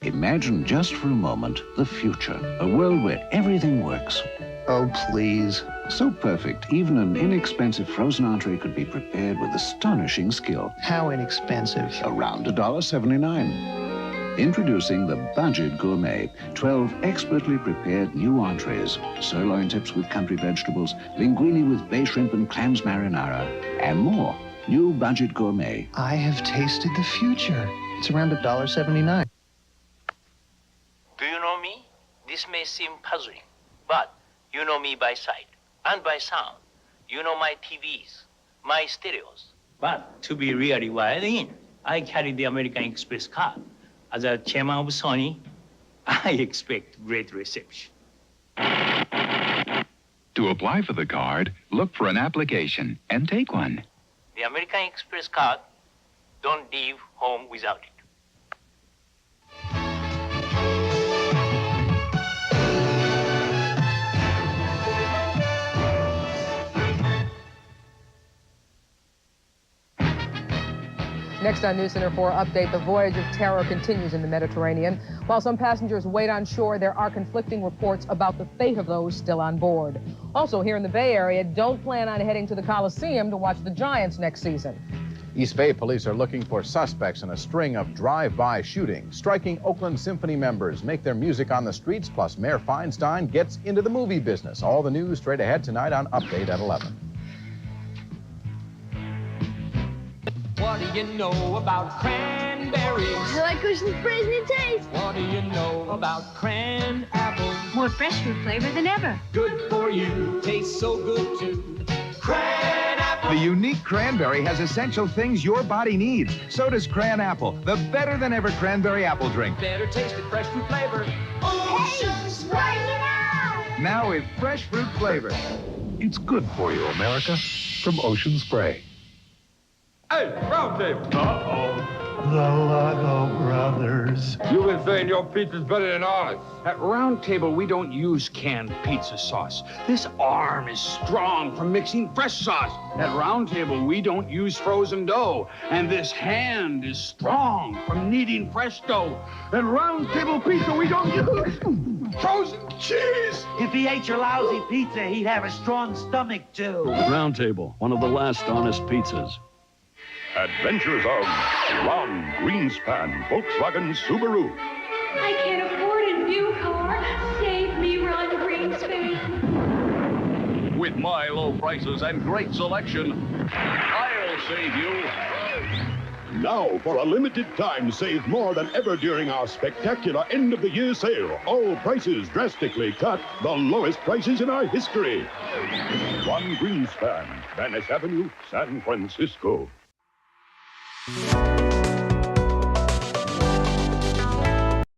Imagine just for a moment the future, a world where everything works. Oh, please. So perfect, even an inexpensive frozen entree could be prepared with astonishing skill. How inexpensive? Around $1.79. Introducing the Budget Gourmet, 12 expertly prepared new entrees, sirloin tips with country vegetables, linguine with bay shrimp and clams marinara, and more. New Budget Gourmet. I have tasted the future. It's around $1.79. Do you know me? This may seem puzzling, but you know me by sight. and by sound. You know my TVs, my stereos. But to be really wired in, I carry the American Express card. As a chairman of Sony, I expect great reception. To apply for the card, look for an application and take one. The American Express card, don't leave home without it. Next on News Center 4 Update, the voyage of terror continues in the Mediterranean. While some passengers wait on shore, there are conflicting reports about the fate of those still on board. Also, here in the Bay Area, don't plan on heading to the Coliseum to watch the Giants next season. East Bay police are looking for suspects in a string of drive-by shootings. Striking Oakland Symphony members make their music on the streets, plus Mayor Feinstein gets into the movie business. All the news straight ahead tonight on Update at 11. What do you know about cranberries? I like Ocean Spray's new taste. What do you know about cran apples? More fresh fruit flavor than ever. Good for you, tastes so good too. Cran apple. The unique cranberry has essential things your body needs. So does Cran Apple, the better-than-ever cranberry apple drink. Better tasted fresh fruit flavor. Ocean Spray Now with fresh fruit flavor. It's good for you, America. From Ocean Spray. Hey, round table. Uh-oh. The Lago Brothers. You've been saying your pizza's better than ours. At Round Table, we don't use canned pizza sauce. This arm is strong from mixing fresh sauce. At Round Table, we don't use frozen dough. And this hand is strong from kneading fresh dough. At Round Table Pizza, we don't use frozen cheese. If he ate your lousy pizza, he'd have a strong stomach, too. Round Table, one of the last honest pizzas. Adventures of Ron Greenspan, Volkswagen Subaru. I can't afford a new car. Save me, Ron Greenspan. With my low prices and great selection, I'll save you. Now, for a limited time, save more than ever during our spectacular end-of-the-year sale. All prices drastically cut, the lowest prices in our history. Ron Greenspan, Van Ness Avenue, San Francisco.